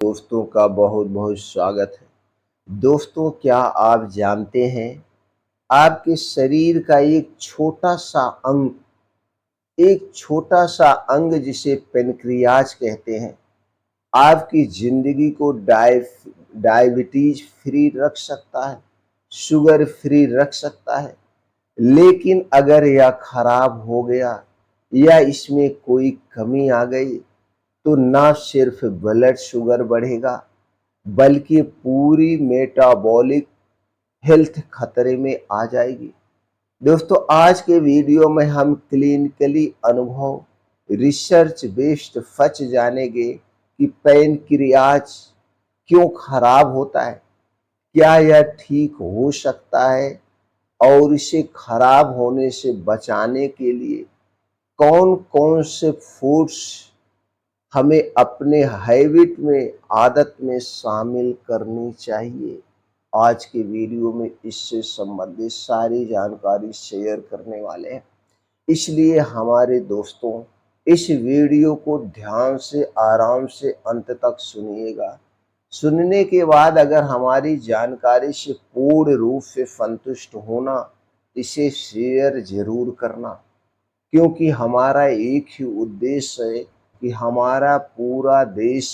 दोस्तों का बहुत बहुत स्वागत है। दोस्तों, क्या आप जानते हैं आपके शरीर का एक छोटा सा अंग जिसे पेनक्रियाज कहते हैं, आपकी जिंदगी को डायबिटीज फ्री रख सकता है, शुगर फ्री रख सकता है। लेकिन अगर यह खराब हो गया या इसमें कोई कमी आ गई तो ना सिर्फ ब्लड शुगर बढ़ेगा बल्कि पूरी मेटाबॉलिक हेल्थ खतरे में आ जाएगी। दोस्तों, आज के वीडियो में हम क्लिनिकली अनुभव रिसर्च बेस्ड फच जानेंगे कि पैनक्रियाज क्यों खराब होता है, क्या यह ठीक हो सकता है और इसे खराब होने से बचाने के लिए कौन कौन से फूड्स हमें अपने हैबिट में आदत में शामिल करनी चाहिए। आज के वीडियो में इससे संबंधित सारी जानकारी शेयर करने वाले हैं, इसलिए हमारे दोस्तों इस वीडियो को ध्यान से आराम से अंत तक सुनिएगा। सुनने के बाद अगर हमारी जानकारी से पूर्ण रूप से संतुष्ट होना, इसे शेयर जरूर करना, क्योंकि हमारा एक ही उद्देश्य है कि हमारा पूरा देश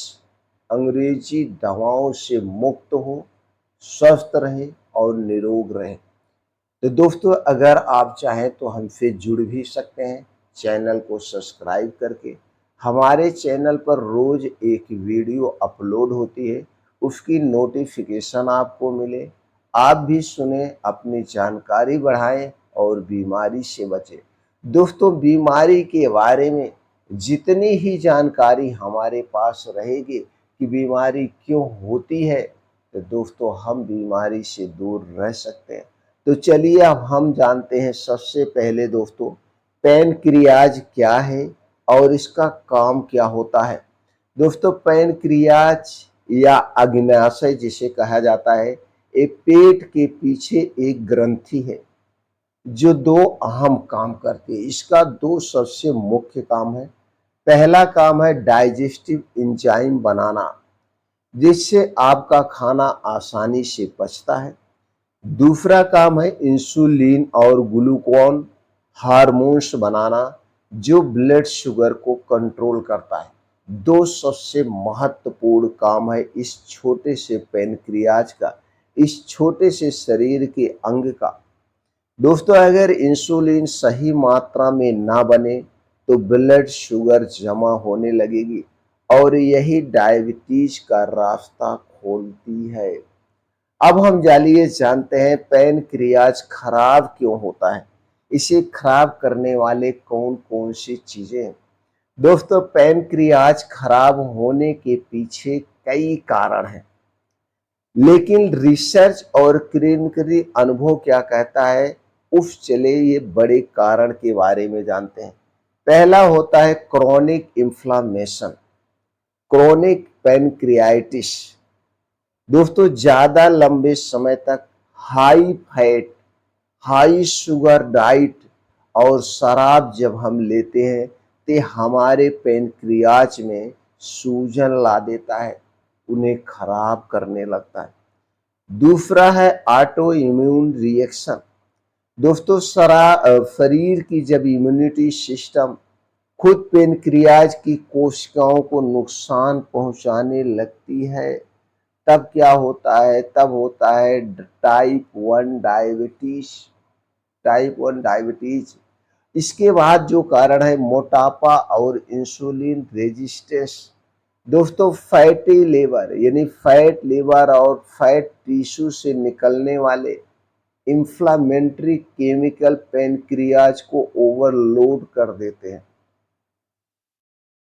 अंग्रेजी दवाओं से मुक्त हो, स्वस्थ रहे और निरोग रहे। तो दोस्तों, अगर आप चाहें तो हमसे जुड़ भी सकते हैं चैनल को सब्सक्राइब करके। हमारे चैनल पर रोज एक वीडियो अपलोड होती है, उसकी नोटिफिकेशन आपको मिले, आप भी सुने, अपनी जानकारी बढ़ाएं और बीमारी से बचें। दोस्तों, बीमारी के बारे में जितनी ही जानकारी हमारे पास रहेगी कि बीमारी क्यों होती है, तो दोस्तों हम बीमारी से दूर रह सकते हैं। तो चलिए अब हम जानते हैं सबसे पहले दोस्तों, पैनक्रियाज क्या है और इसका काम क्या होता है। दोस्तों, पैनक्रियाज या अग्न्याशय जिसे कहा जाता है, ये पेट के पीछे एक ग्रंथि है जो दो अहम काम करती है। इसका दो सबसे मुख्य काम है। पहला काम है डाइजेस्टिव एंजाइम बनाना, जिससे आपका खाना आसानी से पचता है। दूसरा काम है इंसुलिन और ग्लूकागॉन हार्मोन्स बनाना, जो ब्लड शुगर को कंट्रोल करता है। दो सबसे महत्वपूर्ण काम है इस छोटे से पैनक्रियाज का, इस छोटे से शरीर के अंग का। दोस्तों, अगर इंसुलिन सही मात्रा में ना बने तो ब्लड शुगर जमा होने लगेगी और यही डायबिटीज का रास्ता खोलती है। अब हम जानिए जानते हैं पैनक्रियाज खराब क्यों होता है, इसे खराब करने वाले कौन कौन सी चीजें हैं। दोस्तों, पैनक्रियाज खराब होने के पीछे कई कारण हैं, लेकिन रिसर्च और क्लिनिकली अनुभव क्या कहता है, उस चले ये बड़े कारण के बारे में जानते हैं। पहला होता है क्रोनिक इन्फ्लामेशन, क्रोनिक पैनक्रियाइटिस। दोस्तों, ज्यादा लंबे समय तक high fat, high sugar diet और शराब जब हम लेते हैं तो हमारे पैनक्रियाज में सूजन ला देता है, उन्हें खराब करने लगता है। दूसरा है ऑटो इम्यून रिएक्शन। दोस्तों, शरीर की जब इम्यूनिटी सिस्टम खुद पैनक्रियाज की कोशिकाओं को नुकसान पहुंचाने लगती है, तब क्या होता है, तब होता है टाइप 1 डायबिटीज। इसके बाद जो कारण है मोटापा और इंसुलिन रेजिस्टेंस। दोस्तों, फैटी लिवर यानी फैट लिवर और फैट टिश्यू से निकलने वाले इंफ्लामेटरी केमिकल पैनक्रियाज को ओवरलोड कर देते हैं।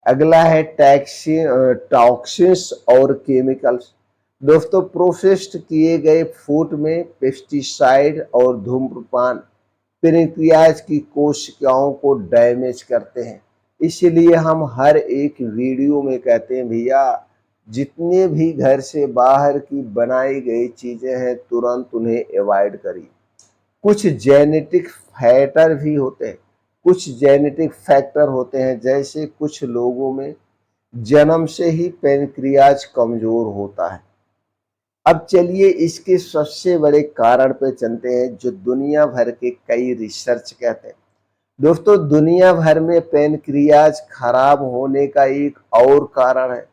अगला है टॉक्सिन्स और केमिकल्स। दोस्तों, प्रोसेस्ड किए गए फूड में पेस्टिसाइड और धूम्रपान पैनक्रियाज की कोशिकाओं को डैमेज करते हैं। इसलिए हम हर एक वीडियो में कहते हैं, भैया जितने भी घर से बाहर की बनाई गई चीजें हैं तुरंत उन्हें अवॉइड करिए। कुछ जेनेटिक फैक्टर भी होते हैं, कुछ जेनेटिक फैक्टर होते हैं, जैसे कुछ लोगों में जन्म से ही पैनक्रियाज कमजोर होता है। अब चलिए इसके सबसे बड़े कारण पे चलते हैं जो दुनिया भर के कई रिसर्च कहते हैं। दोस्तों, दुनिया भर में पैनक्रियाज खराब होने का एक और कारण है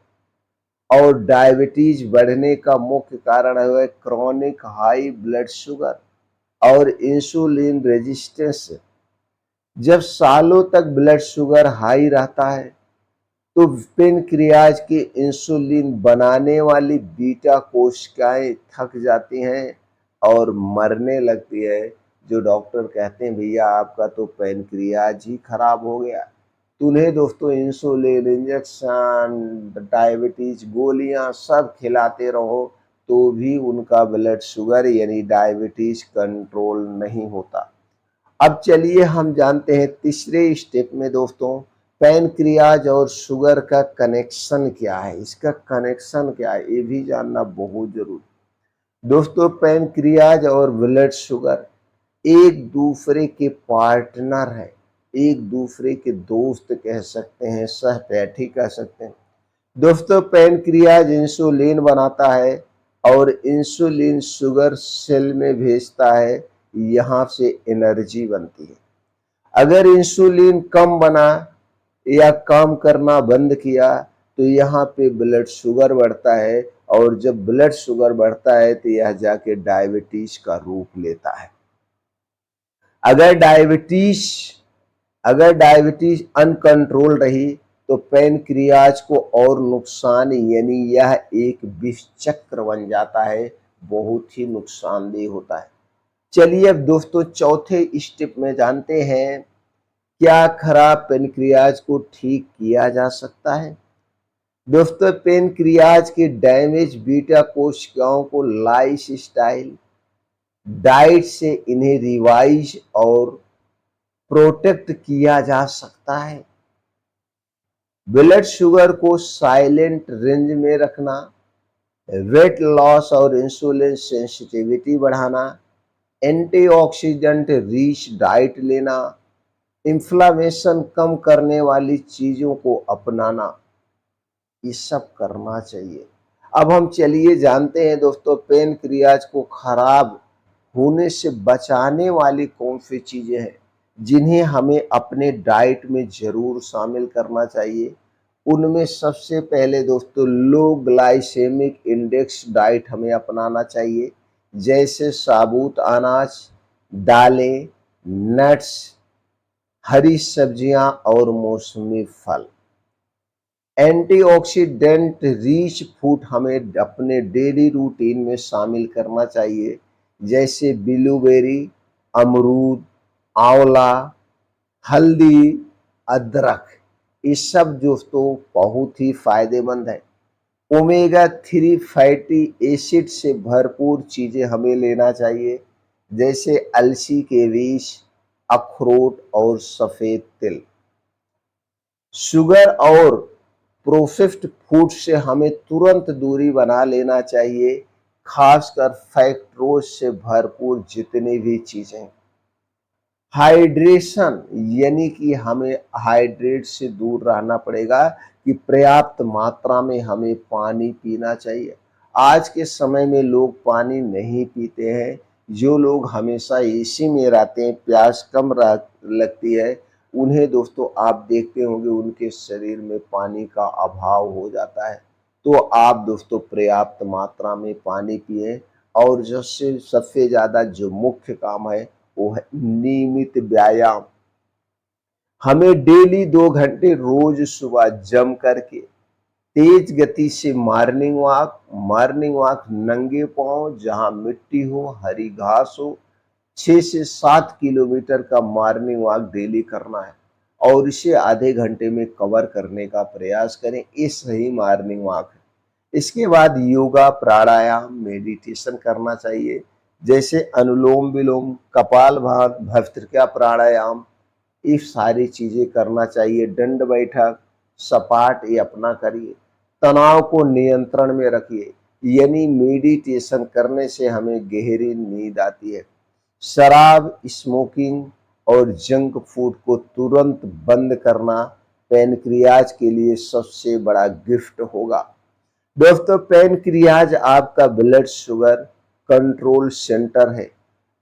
और डायबिटीज बढ़ने का मुख्य कारण है क्रॉनिक हाई ब्लड शुगर और इंसुलिन रेजिस्टेंस। जब सालों तक ब्लड शुगर हाई रहता है तो पेनक्रियाज की इंसुलिन बनाने वाली बीटा कोशिकाएं थक जाती हैं और मरने लगती है। जो डॉक्टर कहते हैं भैया आपका तो पेनक्रियाज ही खराब हो गया, तो उन्हें दोस्तों इंसुलिन इंजेक्शन डायबिटीज गोलियां सब खिलाते रहो तो भी उनका ब्लड शुगर यानी डायबिटीज कंट्रोल नहीं होता। अब चलिए हम जानते हैं तीसरे स्टेप में दोस्तों पैनक्रियाज और शुगर का कनेक्शन क्या है। इसका कनेक्शन क्या है ये भी जानना बहुत जरूरी। दोस्तों, पैनक्रियाज और ब्लड शुगर एक दूसरे के पार्टनर है, एक दूसरे के दोस्त कह सकते हैं, सहपाठी कह सकते हैं। दोस्तों, पैनक्रियाज इंसुलिन बनाता है और इंसुलिन शुगर सेल में भेजता है, यहाँ से एनर्जी बनती है। अगर इंसुलिन कम बना या काम करना बंद किया तो यहाँ पे ब्लड शुगर बढ़ता है और जब ब्लड शुगर बढ़ता है तो यह जाके डायबिटीज का रूप लेता है। अगर डायबिटीज अगर डायबिटीज अनकंट्रोल रही तो पैनक्रियाज को और नुकसान यानी यह एक विष चक्र बन जाता है, बहुत ही नुकसानदेह होता है। चलिए अब दोस्तों चौथे स्टेप में जानते हैं क्या खराब पेनक्रियाज को ठीक किया जा सकता है। दोस्तों, पेनक्रियाज के डैमेज बीटा कोशिकाओं को लाइफ स्टाइल डाइट से इन्हें रिवाइज और प्रोटेक्ट किया जा सकता है। ब्लड शुगर को साइलेंट रेंज में रखना, वेट लॉस और इंसुलिन सेंसिटिविटी बढ़ाना, एंटीऑक्सीडेंट रिच डाइट लेना, इन्फ्लामेशन कम करने वाली चीजों को अपनाना, ये सब करना चाहिए। अब हम चलिए जानते हैं दोस्तों पेनक्रियाज को खराब होने से बचाने वाली कौन सी चीजें हैं जिन्हें हमें अपने डाइट में जरूर शामिल करना चाहिए। उनमें सबसे पहले दोस्तों लो ग्लाइसेमिक इंडेक्स डाइट हमें अपनाना चाहिए, जैसे साबुत अनाज, दालें, नट्स, हरी सब्जियां और मौसमी फल। एंटीऑक्सीडेंट रिच फूड हमें अपने डेली रूटीन में शामिल करना चाहिए, जैसे ब्लूबेरी, अमरूद, आंवला, हल्दी, अदरक। ये सब दोस्तों बहुत ही फायदेमंद है। ओमेगा 3 फैटी एसिड से भरपूर चीजें हमें लेना चाहिए, जैसे अलसी के बीज, अखरोट और सफेद तिल। शुगर और प्रोसेस्ड फूड से हमें तुरंत दूरी बना लेना चाहिए, खासकर फैक्ट्रोज से भरपूर जितनी भी चीजें। हाइड्रेशन यानी कि हमें हाइड्रेट से दूर रहना पड़ेगा कि पर्याप्त मात्रा में हमें पानी पीना चाहिए। आज के समय में लोग पानी नहीं पीते हैं। जो लोग हमेशा एसी में रहते हैं, प्यास कम लगती है, उन्हें दोस्तों आप देखते होंगे उनके शरीर में पानी का अभाव हो जाता है। तो आप दोस्तों पर्याप्त मात्रा में पानी पिए और जैसे सबसे ज़्यादा जो मुख्य काम है वो है नियमित व्यायाम। हमें डेली 2 घंटे रोज सुबह जम करके तेज गति से मॉर्निंग वॉक नंगे पांव जहां मिट्टी हो, हरी घास हो, 6 से 7 किलोमीटर का मॉर्निंग वॉक डेली करना है और इसे आधे घंटे में कवर करने का प्रयास करें। ये सही मॉर्निंग वॉक है। इसके बाद योगा, प्राणायाम, मेडिटेशन करना चाहिए, जैसे अनुलोम विलोम, कपालभाति, भस्त्रिका प्राणायाम। ये सारी चीजें करना चाहिए। दंड बैठक, सपाट ये अपना करिए। तनाव को नियंत्रण में रखिए, यानी मेडिटेशन करने से हमें गहरी नींद आती है। शराब, स्मोकिंग और जंक फूड को तुरंत बंद करना पैनक्रियाज के लिए सबसे बड़ा गिफ्ट होगा। दोस्तों, पैनक्रियाज आपका ब्लड शुगर कंट्रोल सेंटर है।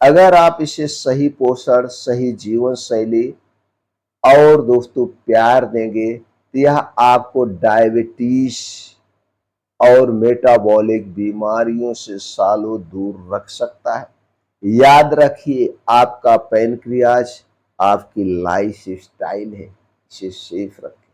अगर आप इसे सही पोषण, सही जीवन शैली और दोस्तों प्यार देंगे तो यह आपको डायबिटीज और मेटाबॉलिक बीमारियों से सालों दूर रख सकता है। याद रखिए, आपका पैनक्रियाज आपकी लाइफ स्टाइल है, इसे सेफ रखें।